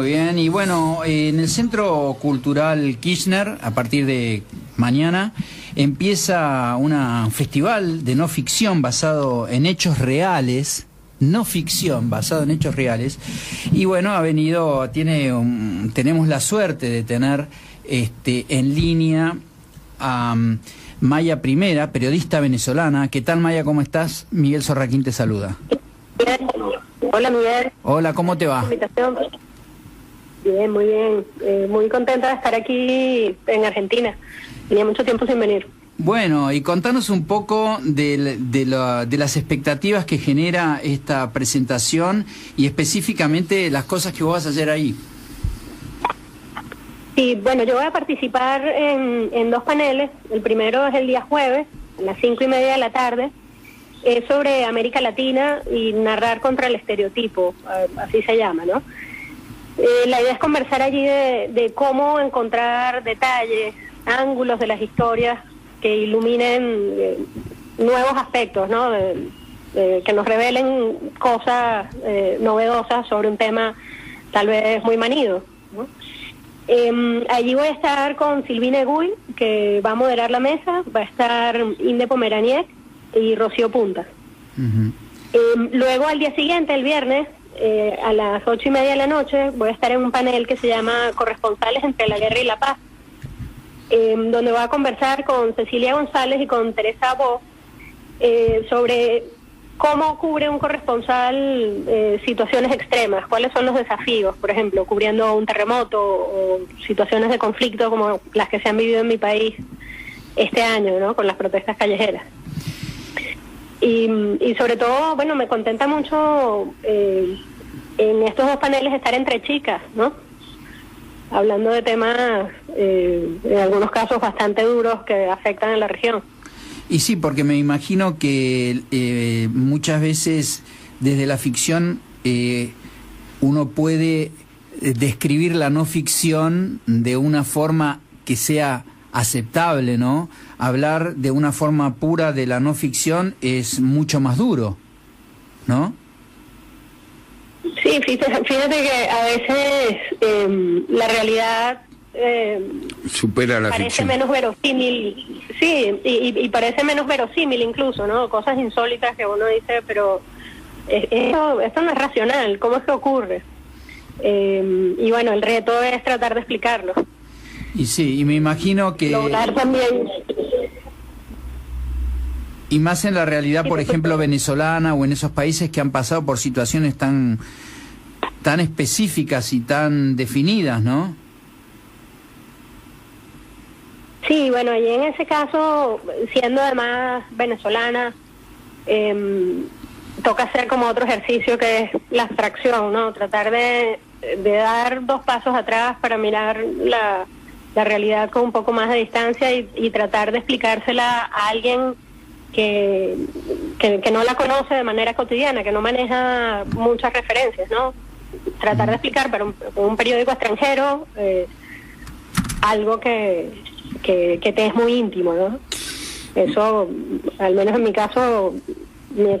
Muy bien, y bueno, en el Centro Cultural Kirchner, a partir de mañana, empieza un festival de no ficción basado en hechos reales, no ficción, basado en hechos reales, y bueno, tenemos la suerte de tener en línea a Maya Primera, periodista venezolana. ¿Qué tal, Maya? ¿Cómo estás? Miguel Sorraquín te saluda. Bien. Hola, Miguel. Hola, ¿cómo te va? Bien, muy bien. Muy contenta de estar aquí en Argentina. Tenía mucho tiempo sin venir. Bueno, y contanos un poco de las expectativas que genera esta presentación y específicamente las cosas que vos vas a hacer ahí. Sí, bueno, yo voy a participar en dos paneles. El primero es el día jueves, a las 5:30 de la tarde. Es sobre América Latina y narrar contra el estereotipo, así se llama, ¿no? La idea es conversar allí de cómo encontrar detalles, ángulos de las historias que iluminen nuevos aspectos, ¿no? Que nos revelen cosas novedosas sobre un tema tal vez muy manido, ¿no? Allí voy a estar con Silvina Guy, que va a moderar la mesa, va a estar Inde Pomeraniec y Rocío Punta. Luego al día siguiente, el viernes, a las 8:30 de la noche, voy a estar en un panel que se llama Corresponsales entre la guerra y la paz, donde voy a conversar con Cecilia González y con Teresa Bo sobre cómo cubre un corresponsal situaciones extremas, cuáles son los desafíos, por ejemplo, cubriendo un terremoto o situaciones de conflicto como las que se han vivido en mi país este año, ¿no? Con las protestas callejeras. Y sobre todo, bueno, me contenta mucho en estos dos paneles estar entre chicas, ¿no? Hablando de temas, en algunos casos bastante duros que afectan a la región. Y sí, porque me imagino que muchas veces desde la ficción uno puede describir la no ficción de una forma que sea aceptable, ¿no? Hablar de una forma pura de la no ficción es mucho más duro, ¿no? Sí, fíjate que a veces la realidad supera la parece ficción. menos verosímil, sí, y parece menos verosímil incluso, ¿no? Cosas insólitas que uno dice, pero esto no es racional, ¿cómo es que ocurre? Y bueno, el reto es tratar de explicarlo. Y sí, y me imagino que... Lograr también... Y más en la realidad, por ejemplo, venezolana o en esos países que han pasado por situaciones tan específicas y tan definidas, ¿no? Sí, bueno, y en ese caso, siendo además venezolana, toca hacer como otro ejercicio que es la abstracción, ¿no? Tratar de dar dos pasos atrás para mirar la realidad con un poco más de distancia y tratar de explicársela a alguien que no la conoce de manera cotidiana, que no maneja muchas referencias, ¿no? Tratar de explicar para un periódico extranjero algo que te es muy íntimo, ¿no? Eso, al menos en mi caso,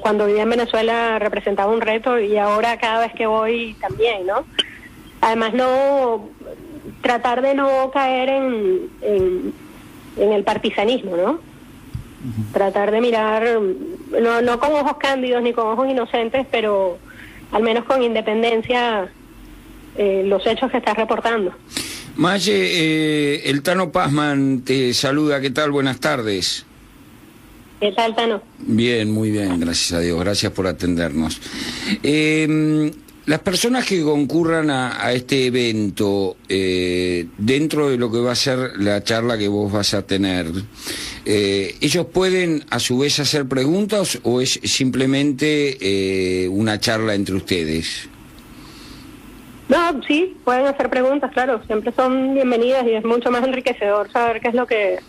cuando vivía en Venezuela representaba un reto y ahora cada vez que voy también, ¿no? Además, tratar de no caer en el partisanismo, ¿no? Tratar de mirar, no con ojos cándidos ni con ojos inocentes, pero al menos con independencia los hechos que estás reportando. Maye, el Tano Pazman te saluda, ¿qué tal? Buenas tardes. ¿Qué tal, Tano? Bien, muy bien, gracias a Dios, gracias por atendernos. Las personas que concurran a este evento, dentro de lo que va a ser la charla que vos vas a tener, ¿ellos pueden a su vez hacer preguntas o es simplemente una charla entre ustedes? No, sí, pueden hacer preguntas, claro, siempre son bienvenidas y es mucho más enriquecedor saber qué es lo que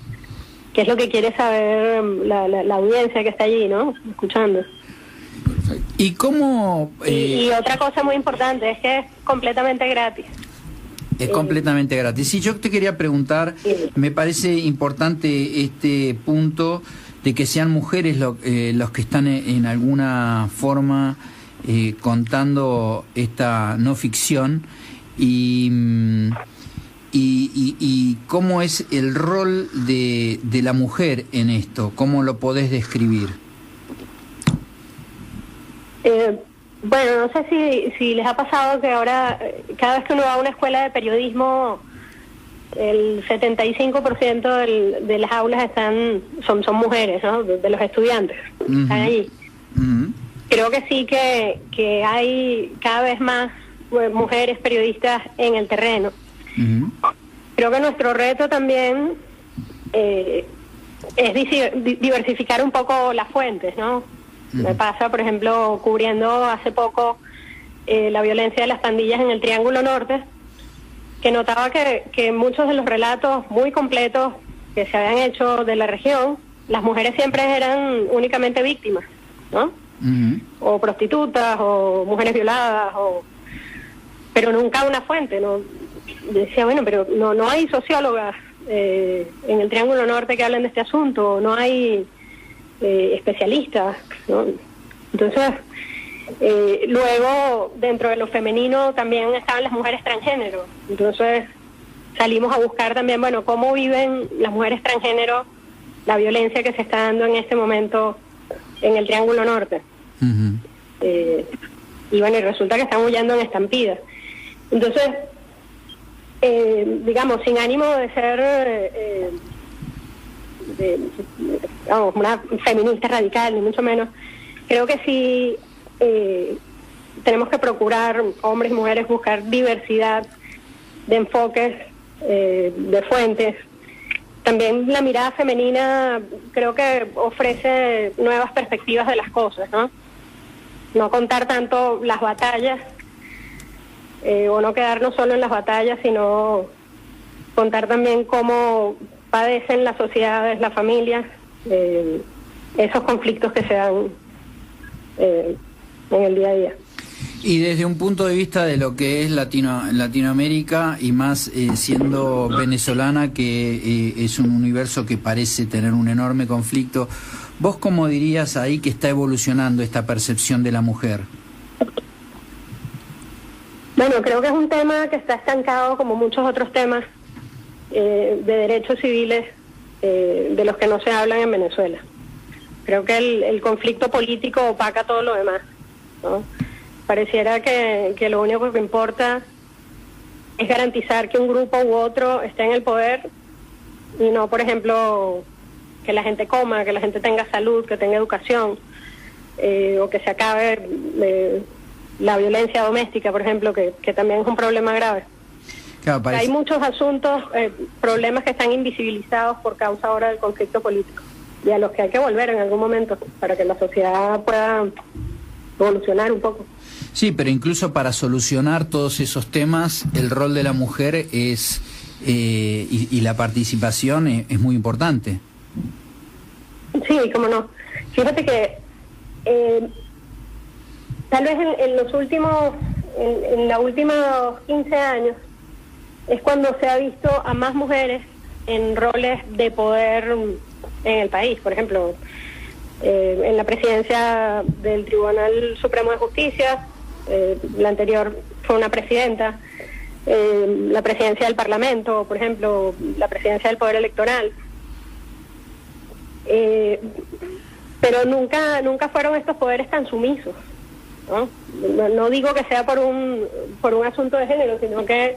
quiere saber la audiencia que está allí, ¿no? Escuchando. Perfecto. ¿Y cómo...? Y otra cosa muy importante es que es completamente gratis. Es completamente gratis. Sí, yo te quería preguntar, me parece importante este punto de que sean mujeres los que están en alguna forma contando esta no ficción y cómo es el rol de la mujer en esto, ¿cómo lo podés describir? Bueno, no sé si les ha pasado que ahora, cada vez que uno va a una escuela de periodismo, el 75% de las aulas son mujeres, ¿no? De los estudiantes, están allí. Creo que sí que hay cada vez más mujeres periodistas en el terreno. Creo que nuestro reto también es diversificar un poco las fuentes, ¿no? Me pasa, por ejemplo, cubriendo hace poco la violencia de las pandillas en el Triángulo Norte, que notaba que muchos de los relatos muy completos que se habían hecho de la región, las mujeres siempre eran únicamente víctimas, ¿no? O prostitutas, o mujeres violadas, pero nunca una fuente, ¿no? Decía, bueno, pero no hay sociólogas en el Triángulo Norte que hablen de este asunto, no hay especialistas, ¿no? Entonces, luego dentro de lo femenino también estaban las mujeres transgénero. Entonces salimos a buscar también, bueno, cómo viven las mujeres transgénero la violencia que se está dando en este momento en el Triángulo Norte. Y bueno, y resulta que están huyendo en estampida. Entonces, digamos, sin ánimo de ser una feminista radical, ni mucho menos, creo que sí tenemos que procurar, hombres y mujeres, buscar diversidad de enfoques, de fuentes. También la mirada femenina creo que ofrece nuevas perspectivas de las cosas, ¿no? No contar tanto las batallas, o no quedarnos solo en las batallas, sino contar también cómo padecen las sociedades, las familias, esos conflictos que se dan en el día a día. Y desde un punto de vista de lo que es Latinoamérica, y más siendo venezolana, que es un universo que parece tener un enorme conflicto, ¿vos cómo dirías ahí que está evolucionando esta percepción de la mujer? Bueno, creo que es un tema que está estancado como muchos otros temas de derechos civiles de los que no se hablan en Venezuela. Creo que el conflicto político opaca todo lo demás, ¿no? Pareciera que lo único que importa es garantizar que un grupo u otro esté en el poder y no, por ejemplo, que la gente coma, que la gente tenga salud, que tenga educación, o que se acabe la violencia doméstica, por ejemplo, que también es un problema grave. Claro, Hay muchos asuntos, problemas que están invisibilizados por causa ahora del conflicto político y a los que hay que volver en algún momento para que la sociedad pueda evolucionar un poco. Sí, pero incluso para solucionar todos esos temas, el rol de la mujer es y la participación es muy importante. Sí, cómo no. Fíjate que tal vez en los últimos, en los últimos 15 años, es cuando se ha visto a más mujeres en roles de poder en el país. Por ejemplo, en la presidencia del Tribunal Supremo de Justicia, la anterior fue una presidenta, la presidencia del Parlamento, por ejemplo, la presidencia del Poder Electoral. Pero nunca fueron estos poderes tan sumisos, ¿no? No digo que sea por un asunto de género, sino que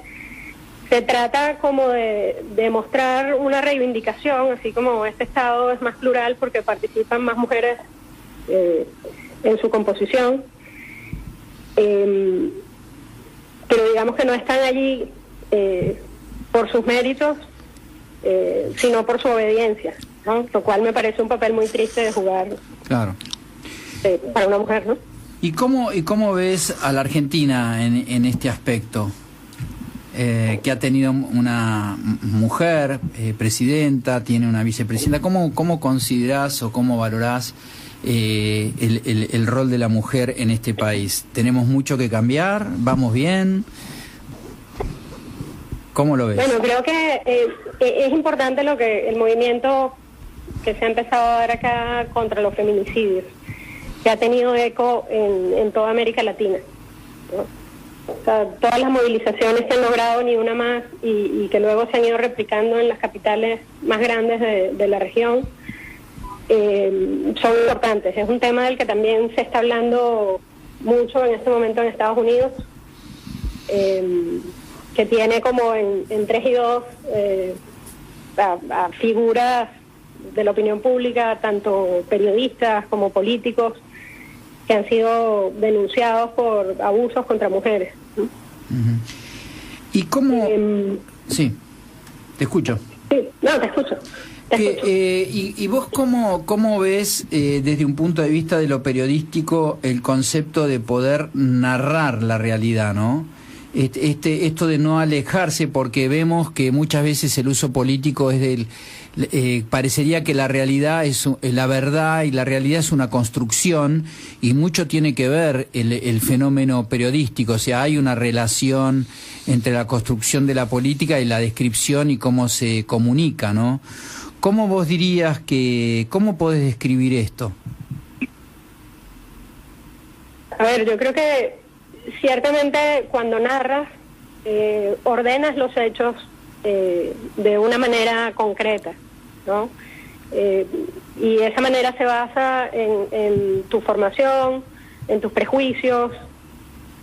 se trata como de mostrar una reivindicación, así como este Estado es más plural porque participan más mujeres en su composición, pero digamos que no están allí por sus méritos, sino por su obediencia, ¿no? Lo cual me parece un papel muy triste de jugar. Claro. Para una mujer, ¿no? ¿Y cómo ves a la Argentina en este aspecto? Que ha tenido una mujer presidenta, tiene una vicepresidenta. ¿Cómo considerás o cómo valorás el rol de la mujer en este país? ¿Tenemos mucho que cambiar? ¿Vamos bien? ¿Cómo lo ves? Bueno, creo que es importante el movimiento que se ha empezado a dar acá contra los feminicidios, que ha tenido eco en toda América Latina, ¿no? O sea, todas las movilizaciones que han logrado Ni Una Más y que luego se han ido replicando en las capitales más grandes de la región son importantes. Es un tema del que también se está hablando mucho en este momento en Estados Unidos, que tiene como en 3 y 2 a figuras de la opinión pública, tanto periodistas como políticos, que han sido denunciados por abusos contra mujeres. Uh-huh. ¿Y cómo...? Sí, te escucho. Sí, no, te escucho. ¿Y vos cómo ves desde un punto de vista de lo periodístico el concepto de poder narrar la realidad, ¿no? Esto de no alejarse, porque vemos que muchas veces el uso político es del... parecería que la realidad es la verdad, y la realidad es una construcción, y mucho tiene que ver el fenómeno periodístico. O sea, hay una relación entre la construcción de la política y la descripción y cómo se comunica, ¿no? ¿Cómo vos dirías cómo podés describir esto? A ver, yo creo que ciertamente cuando narras, ordenas los hechos de una manera concreta, ¿no? Y esa manera se basa en tu formación, en tus prejuicios,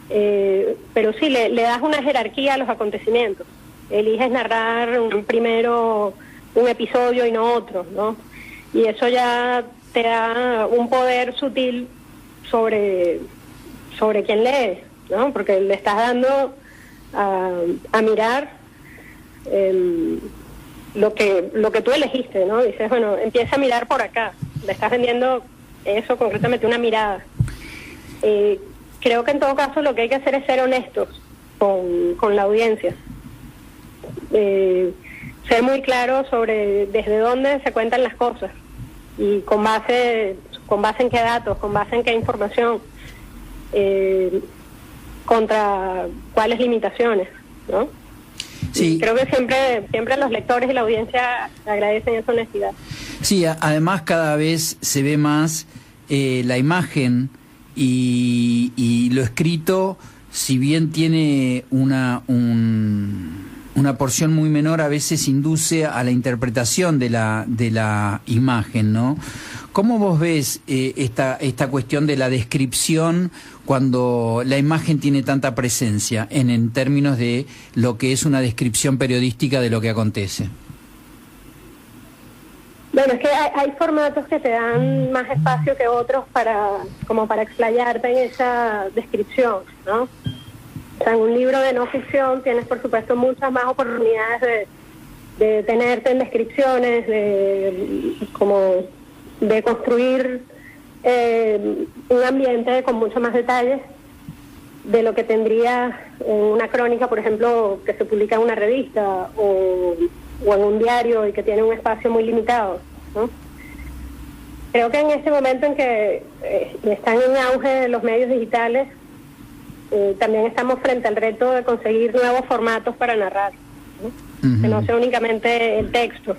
pero sí, le das una jerarquía a los acontecimientos. Eliges narrar primero un episodio y no otro, ¿no? Y eso ya te da un poder sutil sobre quien lee, ¿no? Porque le estás dando a mirar lo que tú elegiste, ¿no? Dices, bueno, empieza a mirar por acá. Le estás vendiendo eso, concretamente una mirada. Creo que en todo caso lo que hay que hacer es ser honestos con la audiencia. Ser muy claro sobre desde dónde se cuentan las cosas y con base en qué datos, con base en qué información, contra cuáles limitaciones, ¿no? Sí. Creo que siempre los lectores y la audiencia agradecen esa honestidad. Sí, además cada vez se ve más la imagen y lo escrito, si bien tiene una porción muy menor, a veces induce a la interpretación de la imagen, ¿no? ¿Cómo vos ves esta cuestión de la descripción cuando la imagen tiene tanta presencia en términos de lo que es una descripción periodística de lo que acontece? Bueno, es que hay formatos que te dan más espacio que otros para explayarte en esa descripción, ¿no? O sea, en un libro de no ficción tienes, por supuesto, muchas más oportunidades de detenerte en descripciones, de construir un ambiente con mucho más detalles de lo que tendría en una crónica, por ejemplo, que se publica en una revista o en un diario y que tiene un espacio muy limitado, ¿no? Creo que en este momento en que están en auge los medios digitales, también estamos frente al reto de conseguir nuevos formatos para narrar, ¿no? Uh-huh. Que no sea únicamente el texto,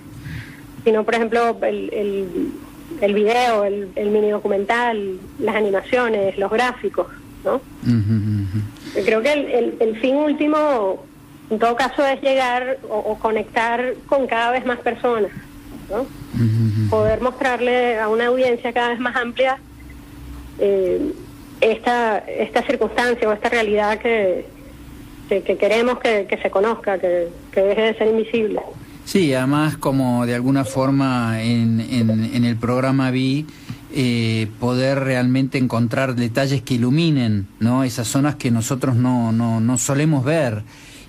sino, por ejemplo, el video, el mini documental, las animaciones, los gráficos, ¿no? Uh-huh. Creo que el fin último, en todo caso, es llegar o conectar con cada vez más personas, ¿no? Uh-huh. Poder mostrarle a una audiencia cada vez más amplia esta circunstancia o esta realidad que queremos que se conozca, que deje de ser invisible. Sí, además, como de alguna forma en el programa vi, poder realmente encontrar detalles que iluminen, ¿no? Esas zonas que nosotros no solemos ver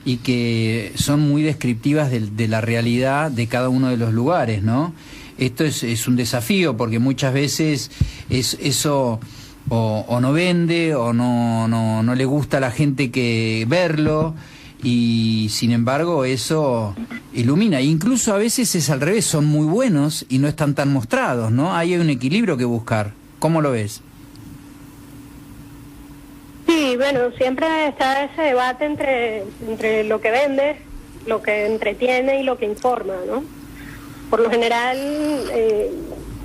y que son muy descriptivas de la realidad de cada uno de los lugares, ¿no? Esto es un desafío, porque muchas veces eso o no vende o no le gusta a la gente que verlo, y sin embargo eso ilumina. Incluso a veces es al revés, son muy buenos y no están tan mostrados, ¿no? Ahí hay un equilibrio que buscar. ¿Cómo lo ves? Sí, bueno, siempre está ese debate entre lo que vende, lo que entretiene y lo que informa, ¿no? Por lo general,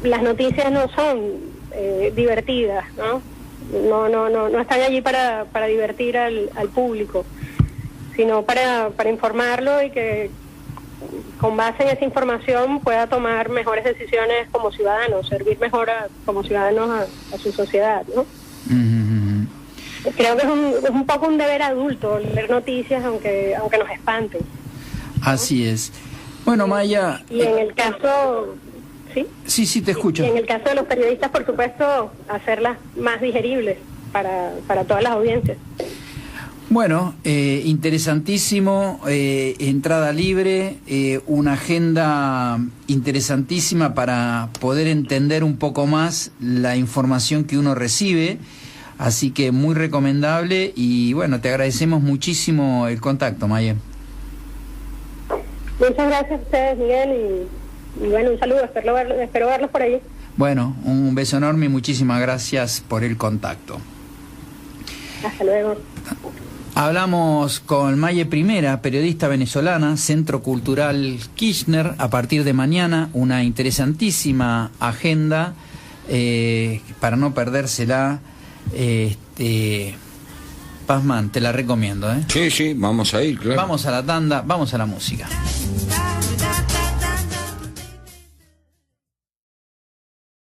las noticias no son divertidas, ¿no? no están allí para divertir al público, sino para informarlo y que con base en esa información pueda tomar mejores decisiones como ciudadanos, servir mejor como ciudadanos a su sociedad, ¿no? Creo que es un poco un deber adulto leer noticias, aunque nos espanten. Así es. Bueno, Maya... Y en el caso... ¿Sí? Sí, te escucho. Y en el caso de los periodistas, por supuesto, hacerlas más digeribles para todas las audiencias. Bueno, interesantísimo, entrada libre, una agenda interesantísima para poder entender un poco más la información que uno recibe, así que muy recomendable y bueno, te agradecemos muchísimo el contacto, Maya. Muchas gracias a ustedes, Miguel, y bueno, un saludo, espero verlos por allí. Bueno, un beso enorme y muchísimas gracias por el contacto. Hasta luego. Hablamos con Maye Primera, periodista venezolana, Centro Cultural Kirchner. A partir de mañana, una interesantísima agenda para no perdérsela. Pazman, te la recomiendo, ¿eh? Sí, vamos a ir, claro. Vamos a la tanda, vamos a la música.